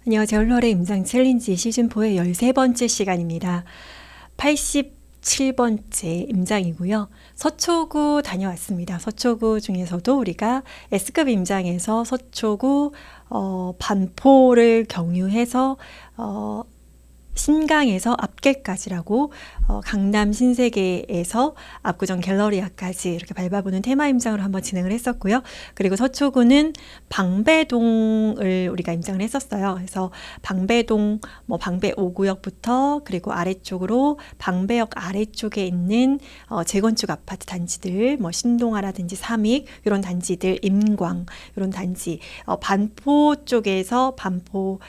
안녕하세요. 홀러의 임장 챌린지 시즌4의 13번째 시간입니다. 87번째 임장이고요. 서초구 다녀왔습니다. 서초구 중에서도 우리가 S급 임장에서 서초구 반포를 경유해서 신강에서 앞길까지라고 강남 신세계에서 압구정 갤러리아까지 이렇게 밟아보는 테마 임장으로 한번 진행을 했었고요. 그리고 서초구는 방배동을 우리가 임장을 했었어요. 그래서 방배동, 방배 5구역부터 그리고 아래쪽으로 방배역 아래쪽에 있는 재건축 아파트 단지들, 신동아라든지 삼익 이런 단지들, 임광 이런 단지, 반포 쪽에서 반포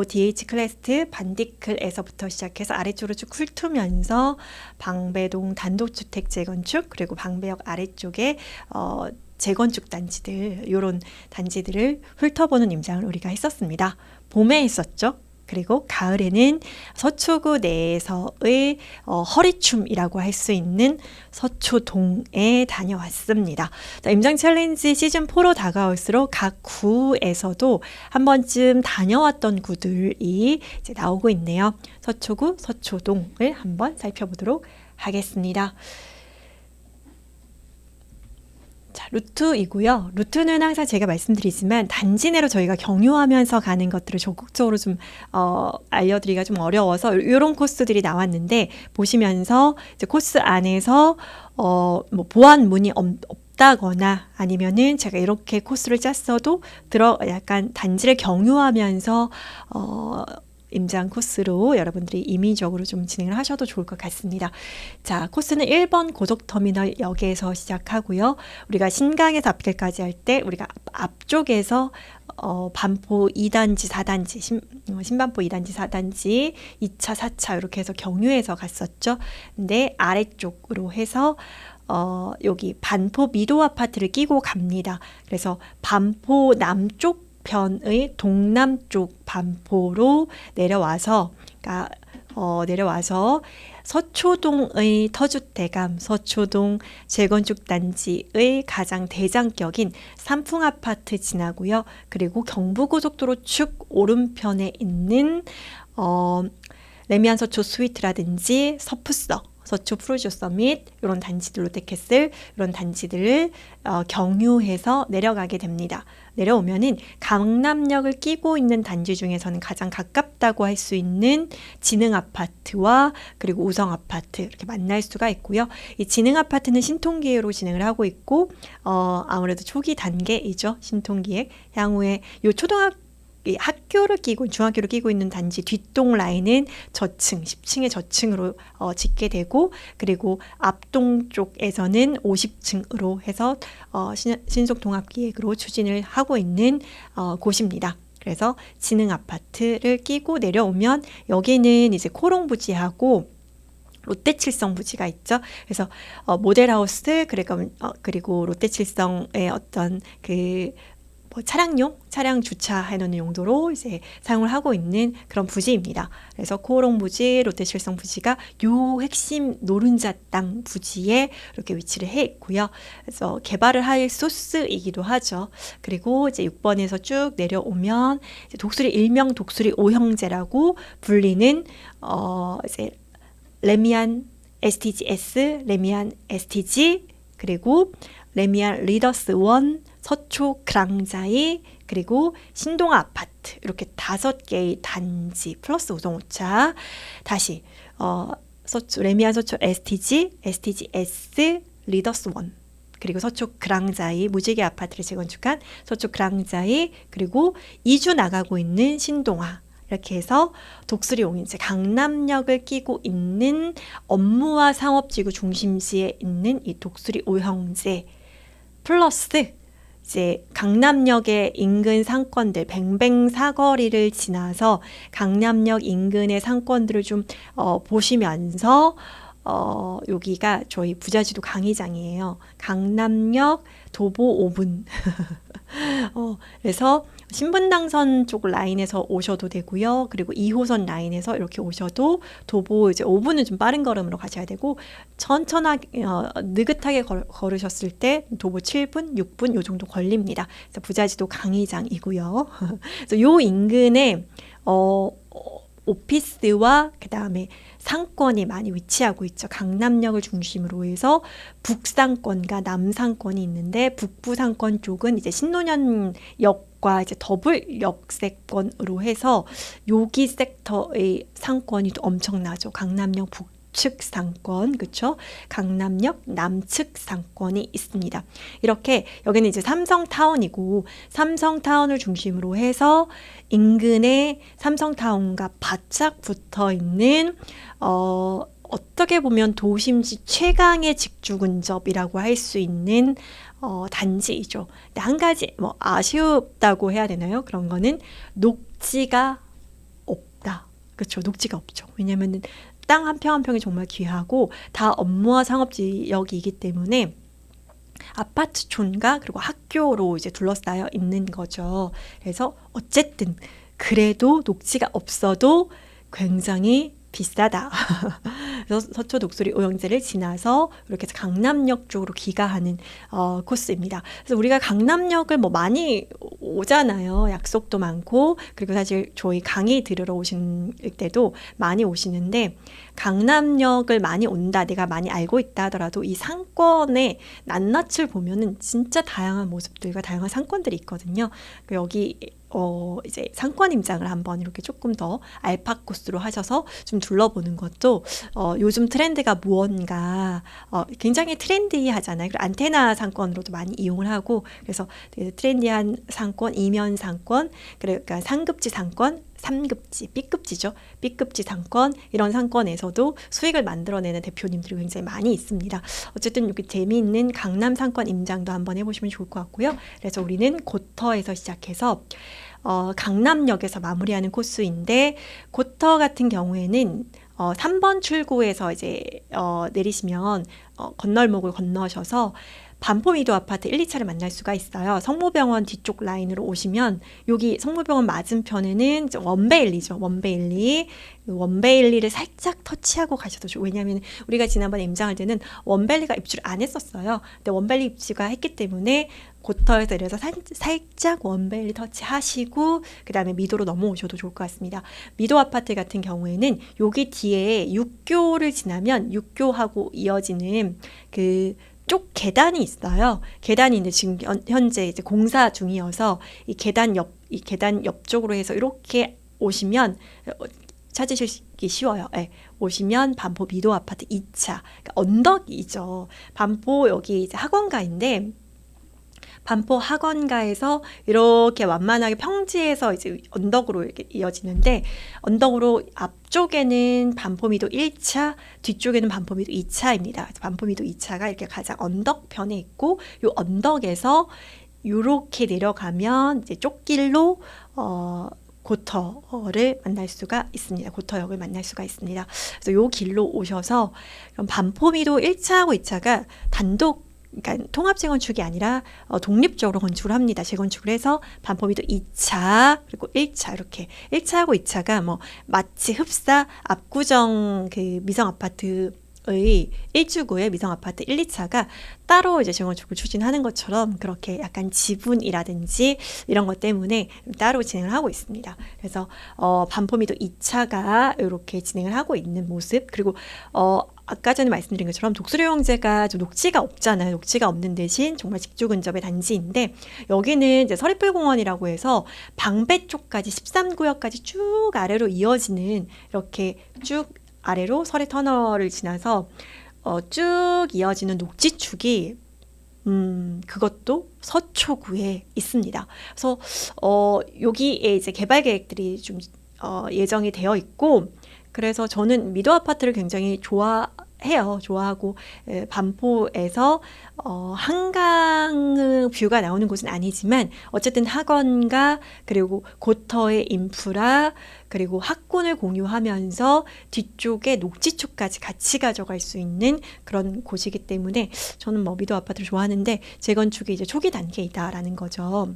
DH 클래스트 반디클에서부터 시작해서 아래쪽으로 쭉 훑으면서 방배동 단독주택 재건축 그리고 방배역 아래쪽에 재건축 단지들 이런 단지들을 훑어보는 임장을 우리가 했었습니다. 봄에 했었죠. 그리고 가을에는 서초구 내에서의 허리춤이라고 할 수 있는 서초동에 다녀왔습니다. 자, 임장 챌린지 시즌4로 다가올수록 각 구에서도 한 번쯤 다녀왔던 구들이 이제 나오고 있네요. 서초구, 서초동을 한번 살펴보도록 하겠습니다. 자, 루트이고요. 루트는 항상 제가 말씀드리지만 단지 내로 저희가 경유하면서 가는 것들을 적극적으로 좀 알려드리기가 좀 어려워서 이런 코스들이 나왔는데 보시면서 이제 코스 안에서 보안문이 없다거나 아니면은 제가 이렇게 코스를 짰어도 약간 단지를 경유하면서 임장 코스로 여러분들이 임의적으로 좀 진행을 하셔도 좋을 것 같습니다. 자, 코스는 1번 고속터미널 역에서 시작하고요. 우리가 신강에서 앞길까지 할 때 우리가 앞쪽에서 반포 2단지, 4단지, 신반포 2단지, 4단지, 2차, 4차 이렇게 해서 경유해서 갔었죠. 근데 아래쪽으로 해서 여기 반포 미도 아파트를 끼고 갑니다. 그래서 반포 남쪽 편의 동남쪽 반포로 내려와서 서초동의 터줏대감, 서초동 재건축 단지의 가장 대장격인 삼풍아파트 지나고요. 그리고 경부고속도로 축 오른편에 있는 레미안 서초 스위트라든지 서푸석, 서초 프루지오 서밋 이런 단지들, 롯데캐슬 이런 단지들을 경유해서 내려가게 됩니다. 내려오면은 강남역을 끼고 있는 단지 중에서는 가장 가깝다고 할 수 있는 진흥아파트와 그리고 우성아파트 이렇게 만날 수가 있고요. 이 진흥아파트는 신통기획으로 진행을 하고 있고 아무래도 초기 단계이죠. 신통기획. 향후에 요 학교를 끼고 중학교를 끼고 있는 단지 뒷동 라인은 저층 10층의 저층으로 짓게 되고 그리고 앞동 쪽에서는 50층으로 해서 신속 통합기획으로 추진을 하고 있는 곳입니다. 그래서 진흥 아파트를 끼고 내려오면 여기는 이제 코롱부지하고 롯데칠성 부지가 있죠. 그래서 모델하우스 그리고 롯데칠성의 어떤 차량 주차해 놓는 용도로 이제 사용을 하고 있는 그런 부지입니다. 그래서 코오롱 부지, 롯데칠성 부지가 요 핵심 노른자 땅 부지에 이렇게 위치를 해 있고요. 그래서 개발을 할 소스이기도 하죠. 그리고 이제 6번에서 쭉 내려오면 이제 독수리 일명 독수리 오형제라고 불리는 이제 레미안 STGS, 레미안 STG 그리고 레미안 리더스 1 서초 그랑자이 그리고 신동아 아파트 이렇게 5개의 단지 플러스 우성우차 다시 레미안 서초 STG, STGS 리더스 1 그리고 서초 그랑자이 무지개 아파트를 재건축한 서초 그랑자이 그리고 이주 나가고 있는 신동아 이렇게 해서 독수리 옹인제 강남역을 끼고 있는 업무와 상업지구 중심지에 있는 이 독수리 오형제 플러스 이제 강남역의 인근 상권들 뱅뱅 사거리를 지나서 강남역 인근의 상권들을 좀 보시면서 여기가 저희 부자지도 강의장이에요. 강남역 도보 5분 그래서 신분당선 쪽 라인에서 오셔도 되고요. 그리고 2호선 라인에서 이렇게 오셔도 도보 이제 5분은 좀 빠른 걸음으로 가셔야 되고 천천하게 느긋하게 걸으셨을 때 도보 7분, 6분 요 정도 걸립니다. 그래서 부자지도 강의장이고요. 그래서 요 인근에 오피스와 그다음에 상권이 많이 위치하고 있죠. 강남역을 중심으로 해서 북상권과 남상권이 있는데 북부 상권 쪽은 이제 신논현역과 이제 더블 역세권으로 해서 여기 섹터의 상권이 또 엄청나죠. 강남역 북측 상권, 그렇죠? 강남역 남측 상권이 있습니다. 이렇게 여기는 이제 삼성타운이고 삼성타운을 중심으로 해서 인근에 삼성타운과 바짝 붙어 있는 어떻게 보면 도심지 최강의 직주 근접이라고 할 수 있는 단지이죠. 근데 한 가지 뭐 아쉽다고 해야 되나요? 그런 거는 녹지가 없다. 그렇죠. 녹지가 없죠. 왜냐면은 땅 한 평 한 평이 정말 귀하고 다 업무와 상업지역이기 때문에 아파트촌과 그리고 학교로 이제 둘러싸여 있는 거죠. 그래서 어쨌든 그래도 녹지가 없어도 굉장히 비싸다. 그래서 서초 독수리 오영제를 지나서 이렇게 해서 강남역 쪽으로 귀가하는 코스입니다. 그래서 우리가 강남역을 뭐 많이 오잖아요. 약속도 많고 그리고 사실 저희 강의 들으러 오신 때도 많이 오시는데 강남역을 많이 온다, 내가 많이 알고 있다 하더라도 이 상권의 낱낱을 보면은 진짜 다양한 모습들과 다양한 상권들이 있거든요. 여기 이제 상권 임장을 한번 이렇게 조금 더 알파 코스로 하셔서 좀 둘러보는 것도 요즘 트렌드가 무언가 굉장히 트렌디하잖아요. 그리고 안테나 상권으로도 많이 이용을 하고 그래서 되게 트렌디한 상권, 이면 상권, 그러니까 상급지 상권, 3급지, B급지죠. B급지 상권, 이런 상권에서도 수익을 만들어내는 대표님들이 굉장히 많이 있습니다. 어쨌든 이렇게 재미있는 강남 상권 임장도 한번 해보시면 좋을 것 같고요. 그래서 우리는 고터에서 시작해서 강남역에서 마무리하는 코스인데 고터 같은 경우에는 3번 출구에서 이제 내리시면 건널목을 건너셔서 반포미도 아파트 1, 2차를 만날 수가 있어요. 성모병원 뒤쪽 라인으로 오시면 여기 성모병원 맞은편에는 원베일리죠. 원베일리를 살짝 터치하고 가셔도 좋아요. 왜냐하면 우리가 지난번에 임장할 때는 원베일리가 입주를 안 했었어요. 근데 원베일리 입주가 했기 때문에 고터에서 내려서 살짝 원베일리 터치하시고 그 다음에 미도로 넘어오셔도 좋을 것 같습니다. 미도 아파트 같은 경우에는 여기 뒤에 육교를 지나면 육교하고 이어지는 쪽 계단이 있어요. 계단이 있는데 지금 현재 이제 공사 중이어서 이 계단 옆쪽으로 해서 이렇게 오시면 찾으시기 쉬워요. 네. 오시면 반포 미도 아파트 2차 그러니까 언덕이죠. 반포 여기 이제 학원가인데 반포 학원가에서 이렇게 완만하게 평지에서 이제 언덕으로 이렇게 이어지는데 언덕으로 앞쪽에는 반포미도 1차, 뒤쪽에는 반포미도 2차입니다. 반포미도 2차가 이렇게 가장 언덕편에 있고 이 언덕에서 이렇게 내려가면 이제 쪽길로 고터를 만날 수가 있습니다. 고터역을 만날 수가 있습니다. 그래서 이 길로 오셔서 그럼 반포미도 1차하고 2차가 단독 그러니까 통합 재건축이 아니라 독립적으로 건축을 합니다. 재건축을 해서 반포미도 2차 그리고 1차 이렇게 1차하고 2차가 뭐 마치 흡사 압구정 그 미성 아파트의 1주구의 미성 아파트 1, 2차가 따로 이제 재건축을 추진하는 것처럼 그렇게 약간 지분이라든지 이런 것 때문에 따로 진행을 하고 있습니다. 그래서 반포미도 2차가 이렇게 진행을 하고 있는 모습 그리고 아까 전에 말씀드린 것처럼 독수리 오영제가 좀 녹지가 없잖아요. 녹지가 없는 대신 정말 직주 근접의 단지인데 여기는 이제 서리풀공원이라고 해서 방배 쪽까지 13구역까지 쭉 아래로 이어지는 이렇게 쭉 아래로 서리 터널을 지나서 쭉 이어지는 녹지축이 그것도 서초구에 있습니다. 그래서 여기에 이제 개발 계획들이 좀 예정이 되어 있고 그래서 저는 미도 아파트를 굉장히 좋아하고 반포에서 한강 뷰가 나오는 곳은 아니지만 어쨌든 학원과 그리고 고터의 인프라 그리고 학군을 공유하면서 뒤쪽에 녹지축까지 같이 가져갈 수 있는 그런 곳이기 때문에 저는 미도 아파트를 좋아하는데 재건축이 이제 초기 단계이다라는 거죠.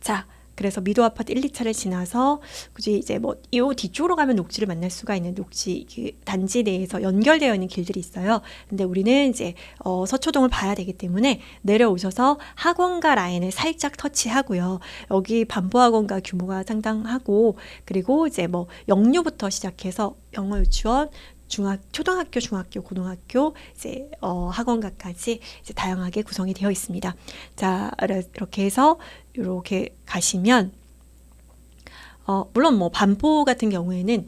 자, 그래서 미도 아파트 1, 2차를 지나서 굳이 이제 뭐 이 뒤쪽으로 가면 녹지를 만날 수가 있는 녹지 그 단지 내에서 연결되어 있는 길들이 있어요. 근데 우리는 이제 서초동을 봐야 되기 때문에 내려오셔서 학원가 라인을 살짝 터치하고요. 여기 반포학원가 규모가 상당하고, 그리고 이제 뭐 영유부터 시작해서 영어 유치원, 초등학교, 중학교, 고등학교, 이제 학원가까지 이제 다양하게 구성이 되어 있습니다. 자, 이렇게 해서 이렇게 가시면 물론 뭐 반포 같은 경우에는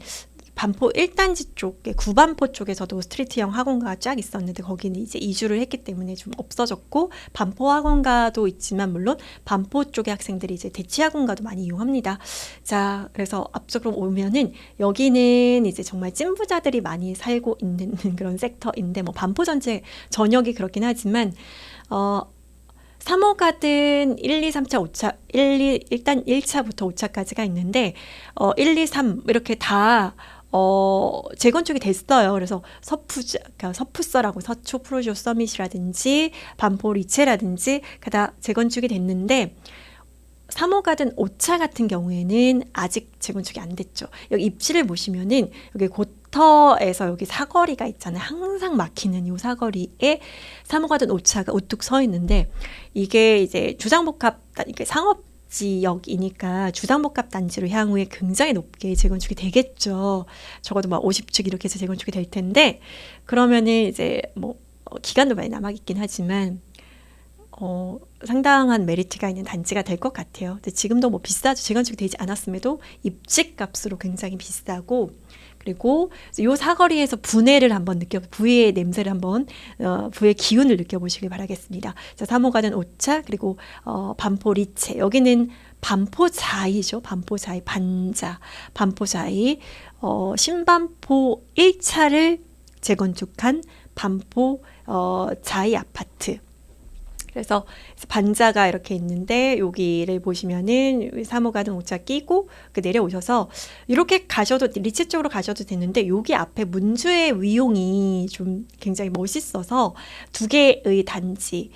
반포 1단지 쪽에 구반포 쪽에서도 스트리트형 학원가가 쫙 있었는데 거기는 이제 이주를 했기 때문에 좀 없어졌고, 반포 학원가도 있지만 물론 반포 쪽의 학생들이 이제 대치 학원가도 많이 이용합니다. 자, 그래서 앞쪽으로 오면은 여기는 이제 정말 찐부자들이 많이 살고 있는 그런 섹터인데, 뭐 반포 전체 전역이 그렇긴 하지만 3호가든 1, 2, 3차, 5차, 일단 1차부터 5차까지가 있는데 1, 2, 3 이렇게 다 재건축이 됐어요. 그래서 그러니까 서푸서라고 서초 프로조 서밋이라든지 반포 리체라든지 다 재건축이 됐는데 3호가든 5차 같은 경우에는 아직 재건축이 안 됐죠. 여기 입지를 보시면은 여기 고터에서 여기 사거리가 있잖아요. 항상 막히는 이 사거리에 3호가든 5차가 우뚝 서 있는데, 이게 이제 주상복합, 이게 상업 지역이니까 주상복합 단지로 향후에 굉장히 높게 재건축이 되겠죠. 적어도 막 50층 이렇게 해서 재건축이 될 텐데, 그러면은 이제 뭐 기간도 많이 남아있긴 하지만 상당한 메리트가 있는 단지가 될 것 같아요. 근데 지금도 뭐 비싸죠. 재건축이 되지 않았음에도 입지 값으로 굉장히 비싸고, 그리고 이 사거리에서 분해를 한번 부의 냄새를 한번 부의 기운을 느껴보시길 바라겠습니다. 자, 3호가든 5차, 그리고 반포 리체, 여기는 반포자이죠. 반포자이, 반포자이, 신반포 1차를 재건축한 반포 자이 아파트. 그래서 반자가 이렇게 있는데 여기를 보시면은 3호가든 5차 끼고 내려오셔서 이렇게 가셔도, 리체 쪽으로 가셔도 되는데, 여기 앞에 문주의 위용이 좀 굉장히 멋있어서 두 개의 단지,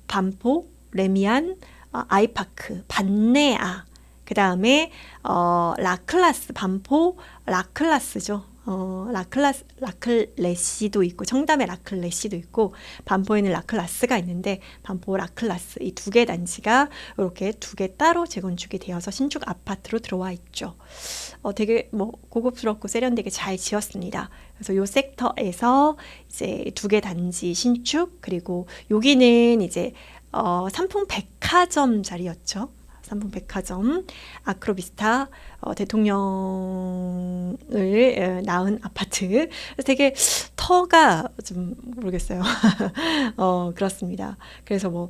반포, 레미안, 아이파크, 반내아, 그 다음에 라클라스, 반포 라클라스죠. 라클레시도 있고, 청담에 라클레시도 있고, 반포에는 라클라스가 있는데, 반포 라클라스, 이 두 개 단지가 이렇게 두 개 따로 재건축이 되어서 신축 아파트로 들어와 있죠. 되게 뭐 고급스럽고 세련되게 잘 지었습니다. 그래서 요 섹터에서 이제 두 개 단지 신축, 그리고 여기는 이제 삼풍 백화점 자리였죠. 삼풍백화점, 아크로비스타, 대통령을 낳은 아파트. 되게 터가 좀 모르겠어요. 그렇습니다. 그래서 뭐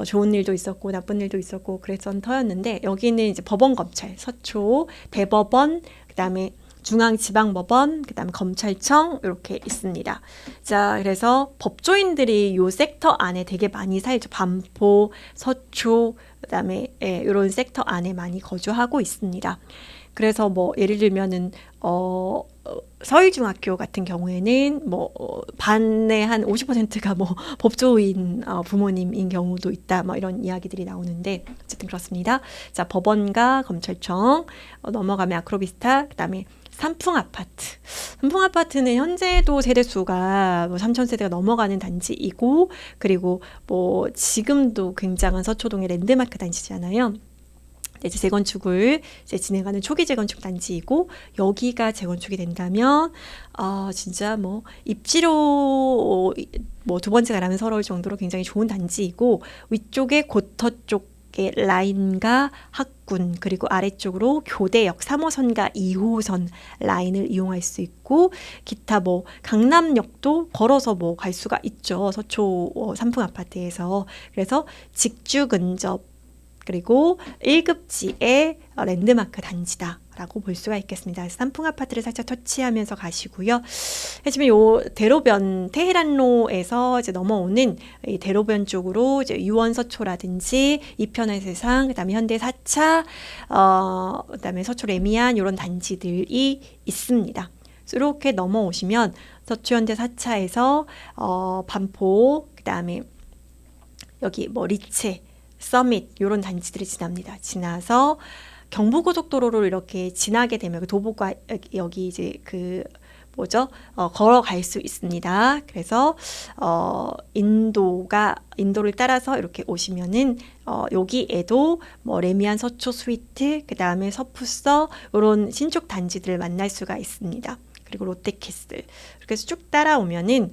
좋은 일도 있었고 나쁜 일도 있었고 그랬던 터였는데, 여기는 이제 법원검찰, 서초 대법원, 그다음에 중앙지방법원, 그다음에 검찰청 이렇게 있습니다. 자, 그래서 법조인들이 요 섹터 안에 되게 많이 살죠. 반포, 서초, 그다음에 이런 섹터 안에 많이 거주하고 있습니다. 그래서 뭐 예를 들면은 서울중학교 같은 경우에는 뭐 반의 한 50%가 뭐 법조인 부모님인 경우도 있다, 뭐 이런 이야기들이 나오는데 어쨌든 그렇습니다. 자, 법원과 검찰청 넘어가면 아크로비스타, 그다음에 삼풍아파트. 삼풍아파트는 현재도 세대수가 뭐 3,000세대가 넘어가는 단지이고, 그리고 뭐 지금도 굉장한 서초동의 랜드마크 단지잖아요. 이제 재건축을 이제 진행하는 초기 재건축 단지이고, 여기가 재건축이 된다면 진짜 뭐 입지로 뭐 두 번째가 라면 서러울 정도로 굉장히 좋은 단지이고, 위쪽에 고터 쪽 라인과 학군, 그리고 아래쪽으로 교대역 3호선과 2호선 라인을 이용할 수 있고, 기타 뭐 강남역도 걸어서 뭐 갈 수가 있죠. 서초 삼풍 아파트에서. 그래서 직주 근접, 그리고 1급지의 랜드마크 단지다라고 볼 수가 있겠습니다. 삼풍 아파트를 살짝 터치하면서 가시고요. 하지만 요 대로변 테헤란로에서 이제 넘어오는 이 대로변 쪽으로 이제 유원서초라든지 이편의 세상, 그다음에 현대 4차, 그다음에 서초 레미안 이런 단지들이 있습니다. 이렇게 넘어오시면 서초 현대 4차에서 반포, 그다음에 여기 뭐 리체, 서밋 이런 단지들이 지납니다. 지나서 경부고속도로를 이렇게 지나게 되면 도보가 여기 이제 걸어갈 수 있습니다. 그래서 인도를 따라서 이렇게 오시면은 여기에도 뭐 레미안 서초 스위트, 그 다음에 서푸서 이런 신축 단지들을 만날 수가 있습니다. 그리고 롯데캐슬. 그래서 쭉 따라오면은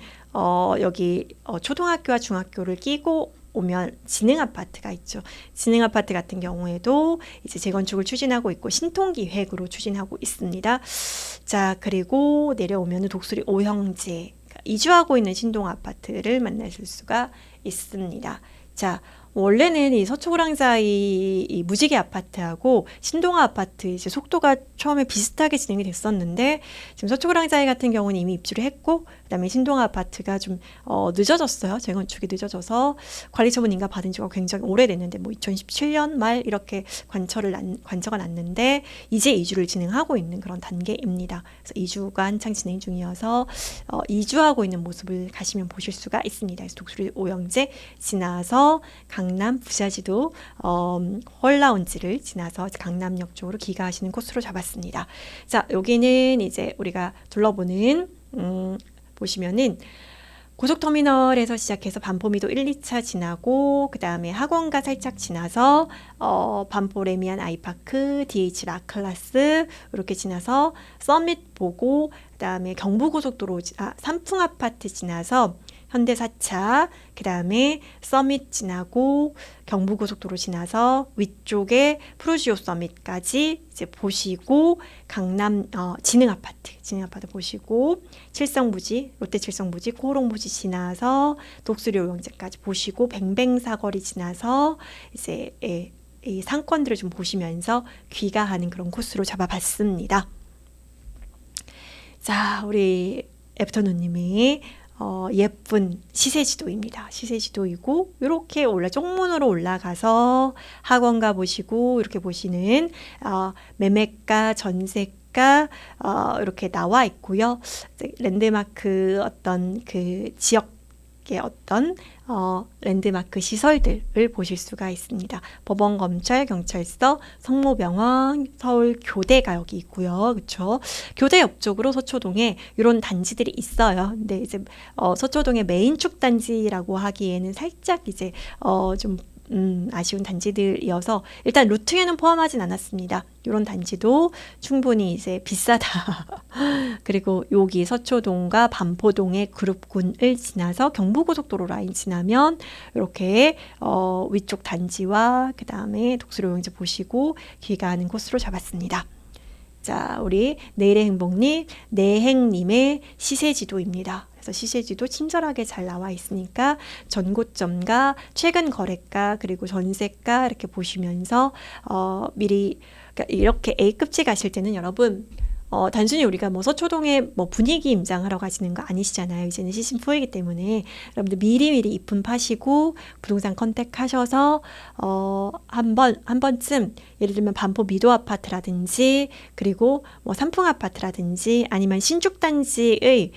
여기 초등학교와 중학교를 끼고 오면 지능아파트가 있죠. 지능아파트 같은 경우에도 이제 재건축을 추진하고 있고 신통기획으로 추진하고 있습니다. 자, 그리고 내려오면 독수리 오형제, 이주하고 있는 신동아파트를 만나실 수가 있습니다. 자, 원래는 이 서초구랑자 이 무지개 아파트하고 신동아 아파트 이제 속도가 처음에 비슷하게 진행이 됐었는데 지금 서초구랑자 같은 경우는 이미 입주를 했고 그다음에 신동아 아파트가 좀 늦어졌어요. 재건축이 늦어져서 관리처분 인가 받은 지가 굉장히 오래됐는데 뭐 2017년 말 이렇게 관처가 났는데 이제 이주를 진행하고 있는 그런 단계입니다. 그래서 이주가 한창 진행 중이어서 이주하고 있는 모습을 가시면 보실 수가 있습니다. 그래서 독수리 오형제 지나서 강남 부샤지도 헐라운지를 지나서 강남역 쪽으로 귀가하시는 코스로 잡았습니다. 자, 여기는 이제 우리가 둘러보는 보시면은 고속터미널에서 시작해서 반포미도 1, 2차 지나고 그 다음에 학원가 살짝 지나서 반포 레미안 아이파크, DH 라클라스 이렇게 지나서 서밋 보고 그 다음에 경부고속도로 삼풍아파트 지나서 현대사차, 그 다음에 서밋 지나고 경부고속도로 지나서 위쪽에 프루지오 서밋까지 이제 보시고 강남 지능아파트 보시고 칠성부지, 롯데 칠성부지, 코롱부지 지나서 독수리 오형제까지 보시고 뱅뱅사거리 지나서 이제 이 상권들을 좀 보시면서 귀가하는 그런 코스로 잡아봤습니다. 자, 우리 애프터눈님이 예쁜 시세지도입니다. 시세지도이고 이렇게 쪽문으로 올라가서 학원가 보시고 이렇게 보시는 매매가, 전세가 이렇게 나와 있고요. 랜드마크 어떤 그 지역의 어떤 랜드마크 시설들을 보실 수가 있습니다. 법원, 검찰, 경찰서, 성모병원, 서울교대가 여기 있고요. 그렇죠? 교대 옆쪽으로 서초동에 이런 단지들이 있어요. 근데 이제 서초동의 메인축 단지라고 하기에는 살짝 이제 좀 아쉬운 단지들이어서 일단 루트에는 포함하진 않았습니다. 이런 단지도 충분히 이제 비싸다. 그리고 여기 서초동과 반포동의 그룹군을 지나서 경부고속도로 라인 지나면 이렇게 위쪽 단지와 그 다음에 독수리 오형제 보시고 귀가하는 코스로 잡았습니다. 자, 우리 내일의 행복님, 내행님의 시세지도입니다. 그래서 시세지도 친절하게 잘 나와 있으니까 전고점과 최근 거래가 그리고 전세가 이렇게 보시면서 미리 그러니까 이렇게 A급지 가실 때는 여러분 단순히 우리가 뭐 서초동에 뭐 분위기 임장하러 가시는 거 아니시잖아요. 이제는 시즌4이기 때문에 여러분들 미리미리 입금 파시고 부동산 컨택하셔서 한 번쯤 예를 들면 반포 미도 아파트라든지 그리고 뭐 삼풍 아파트라든지 아니면 신축 단지의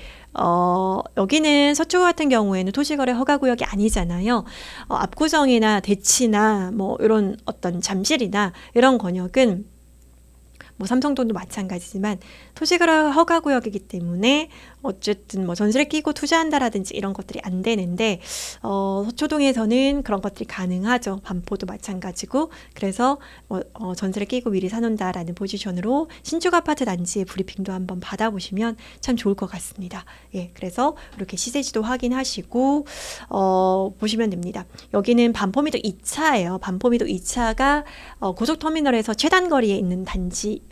여기는 서초구 같은 경우에는 토지거래 허가구역이 아니잖아요. 압구정이나 대치나 뭐 이런 어떤 잠실이나 이런 권역은 뭐 삼성동도 마찬가지지만 토지거래 허가구역이기 때문에 어쨌든 뭐 전세를 끼고 투자한다라든지 이런 것들이 안 되는데 서초동에서는 그런 것들이 가능하죠. 반포도 마찬가지고 그래서 전세를 끼고 미리 사놓는다라는 포지션으로 신축 아파트 단지의 브리핑도 한번 받아보시면 참 좋을 것 같습니다. 예, 그래서 이렇게 시세지도 확인하시고 보시면 됩니다. 여기는 반포미도 2차예요. 반포미도 2차가 고속터미널에서 최단거리에 있는 단지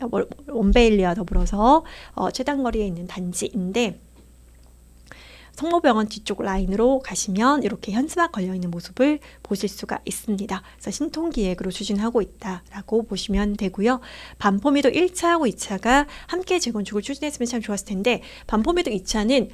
원베일리와 더불어서 최단거리에 있는 단지인데 성모병원 뒤쪽 라인으로 가시면 이렇게 현수막 걸려있는 모습을 보실 수가 있습니다. 그래서 신통기획으로 추진하고 있다라고 보시면 되고요. 반포미도 1차하고 2차가 함께 재건축을 추진했으면 참 좋았을 텐데 반포미도 2차는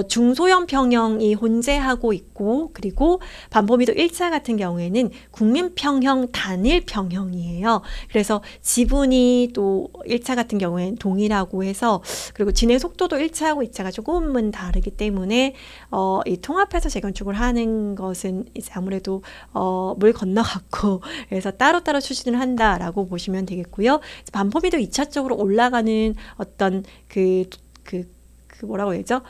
중소형 평형이 혼재하고 있고 그리고 반포미도 1차 같은 경우에는 국민평형 단일 평형이에요. 그래서 지분이 또 1차 같은 경우에는 동일하고 해서 그리고 진행 속도도 1차하고 2차가 조금은 다르기 때문에 때문에 이 통합해서 재건축을 하는 것은 이제 아무래도 물 건너갔고 그래서 따로따로 추진을 한다라고 보시면 되겠고요. 반포비도 2차적으로 올라가는 어떤 그 뭐라고 해야죠?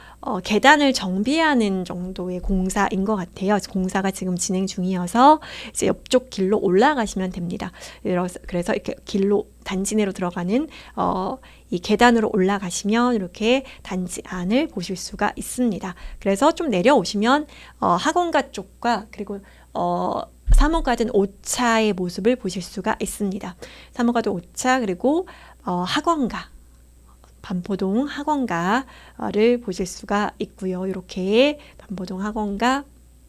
계단을 정비하는 정도의 공사인 것 같아요. 공사가 지금 진행 중이어서 이제 옆쪽 길로 올라가시면 됩니다. 그래서 이렇게 길로 단지 내로 들어가는 이 계단으로 올라가시면 이렇게 단지 안을 보실 수가 있습니다. 그래서 좀 내려오시면 학원가 쪽과 그리고 3호가든 5차의 모습을 보실 수가 있습니다. 3호가든 5차 그리고 학원가 반포동 학원가를 보실 수가 있고요. 이렇게 반포동 학원가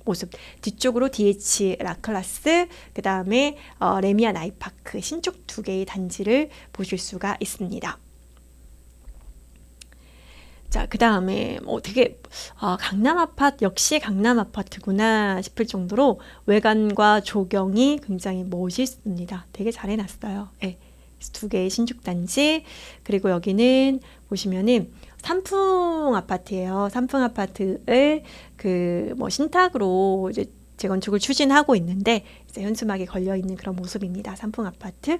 모습 뒤쪽으로 DH 라클라스 그 다음에 레미안 아이파크 신축 2개의 단지를 보실 수가 있습니다. 자, 그 다음에 되게 강남 아파트 역시 강남 아파트구나 싶을 정도로 외관과 조경이 굉장히 멋있습니다. 되게 잘 해놨어요. 네. 2개의 신축 단지 그리고 여기는 보시면은 삼풍 아파트예요. 삼풍 아파트를 신탁으로 이제 재건축을 추진하고 있는데 이제 현수막이 걸려 있는 그런 모습입니다. 삼풍 아파트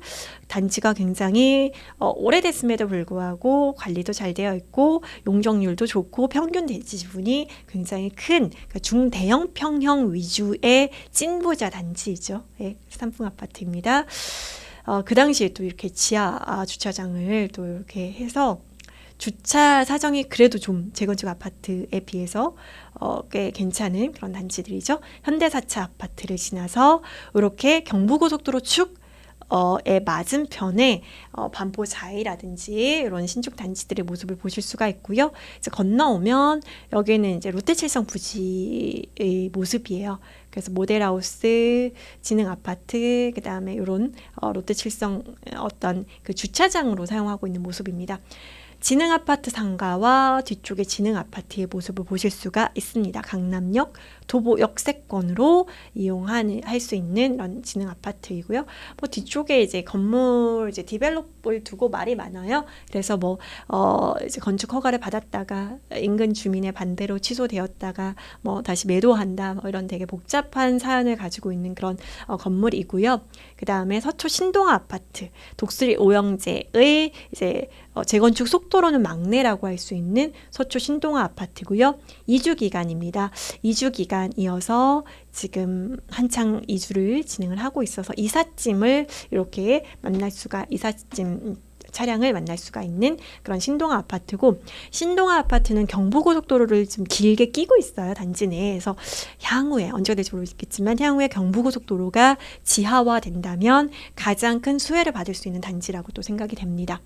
단지가 굉장히 오래됐음에도 불구하고 관리도 잘 되어 있고 용적률도 좋고 평균 대지 지분이 굉장히 큰 그러니까 중대형 평형 위주의 찐부자 단지이죠. 네, 삼풍 아파트입니다. 그 당시에 또 이렇게 지하 주차장을 또 이렇게 해서 주차 사정이 그래도 좀 재건축 아파트에 비해서 꽤 괜찮은 그런 단지들이죠. 현대사차 아파트를 지나서 이렇게 경부고속도로 축에 맞은편에 반포자이라든지 이런 신축 단지들의 모습을 보실 수가 있고요. 이제 건너오면 여기는 이제 롯데칠성 부지의 모습이에요. 그래서 모델하우스, 지능아파트, 그 다음에 이런 롯데칠성 어떤 그 주차장으로 사용하고 있는 모습입니다. 지능아파트 상가와 뒤쪽에 지능아파트의 모습을 보실 수가 있습니다. 강남역 도보 역세권으로 할 수 있는 이런 지능아파트이고요. 뒤쪽에 이제 건물 이제 디벨롭을 두고 말이 많아요. 그래서 이제 건축 허가를 받았다가 인근 주민의 반대로 취소되었다가 다시 매도한다 이런 되게 복잡한 사안을 가지고 있는 그런 건물이고요. 그 다음에 서초 신동아 아파트 독수리 오영재의 이제 재건축 속도로는 막내라고 할 수 있는 서초 신동아 아파트고요. 이주 기간입니다. 이주 기간이어서 지금 한창 이주를 진행을 하고 있어서 이삿짐을 이렇게 이삿짐 차량을 만날 수가 있는 그런 신동아 아파트고 신동아 아파트는 경부고속도로를 좀 길게 끼고 있어요. 단지 내에서 향후에 언제가 될지 모르겠지만 향후에 경부고속도로가 지하화 된다면 가장 큰 수혜를 받을 수 있는 단지라고 또 생각이 됩니다.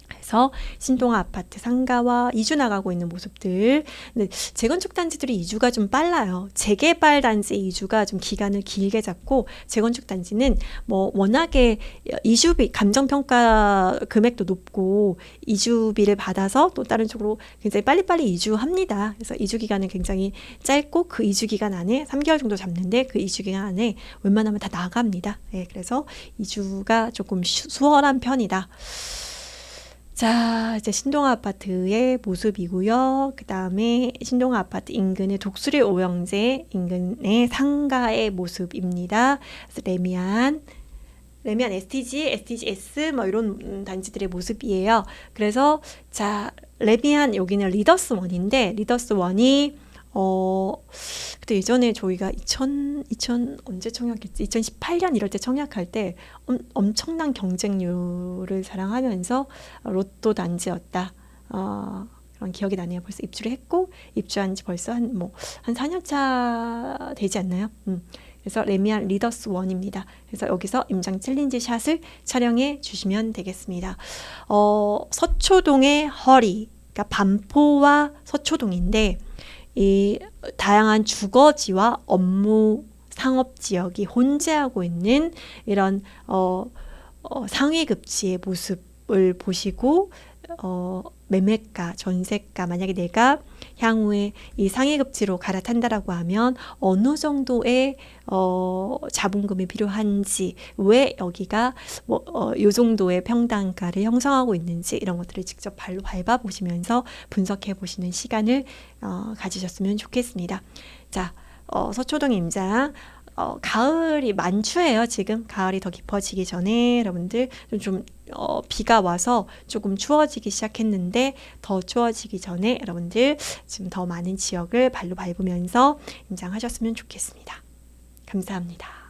그래서 신동아 아파트 상가와 이주 나가고 있는 모습들. 근데 재건축 단지들이 이주가 좀 빨라요. 재개발 단지 이주가 좀 기간을 길게 잡고 재건축 단지는 워낙에 이주비 감정평가 금액도 높고 이주비를 받아서 또 다른 쪽으로 굉장히 빨리빨리 이주합니다. 그래서 이주 기간은 굉장히 짧고 그 이주 기간 안에 3개월 정도 잡는데 그 이주 기간 안에 웬만하면 다 나갑니다. 네, 그래서 이주가 조금 수월한 편이다. 자, 이제 신동아 아파트의 모습이고요. 그 다음에 신동아 아파트 인근의 독수리 오영재 인근의 상가의 모습입니다. 그래서 레미안 STG, STGS 이런 단지들의 모습이에요. 그래서 자, 레미안 여기는 리더스원인데 리더스원이 그때 예전에 저희가 2000 언제 청약했지? 2018년 이럴 때 청약할 때 엄청난 경쟁률을 자랑하면서 로또 단지였다. 그런 기억이 나네요. 벌써 입주를 했고 입주한 지 벌써 한 4년 차 되지 않나요? 그래서 레미안 리더스 원입니다. 그래서 여기서 임장 챌린지 샷을 촬영해 주시면 되겠습니다. 서초동의 허리, 그러니까 반포와 서초동인데 이 다양한 주거지와 업무 상업 지역이 혼재하고 있는 이런 상위급지의 모습을 보시고 매매가, 전세가, 만약에 내가 향후에 이 상해급지로 갈아탄다라고 하면 어느 정도의 자본금이 필요한지, 왜 여기가 요 정도의 평당가를 형성하고 있는지 이런 것들을 직접 발로 밟아보시면서 분석해 보시는 시간을 가지셨으면 좋겠습니다. 자, 서초동 임장 가을이 만추예요. 지금 가을이 더 깊어지기 전에 여러분들 좀 비가 와서 조금 추워지기 시작했는데 더 추워지기 전에 여러분들 지금 더 많은 지역을 발로 밟으면서 임장하셨으면 좋겠습니다. 감사합니다.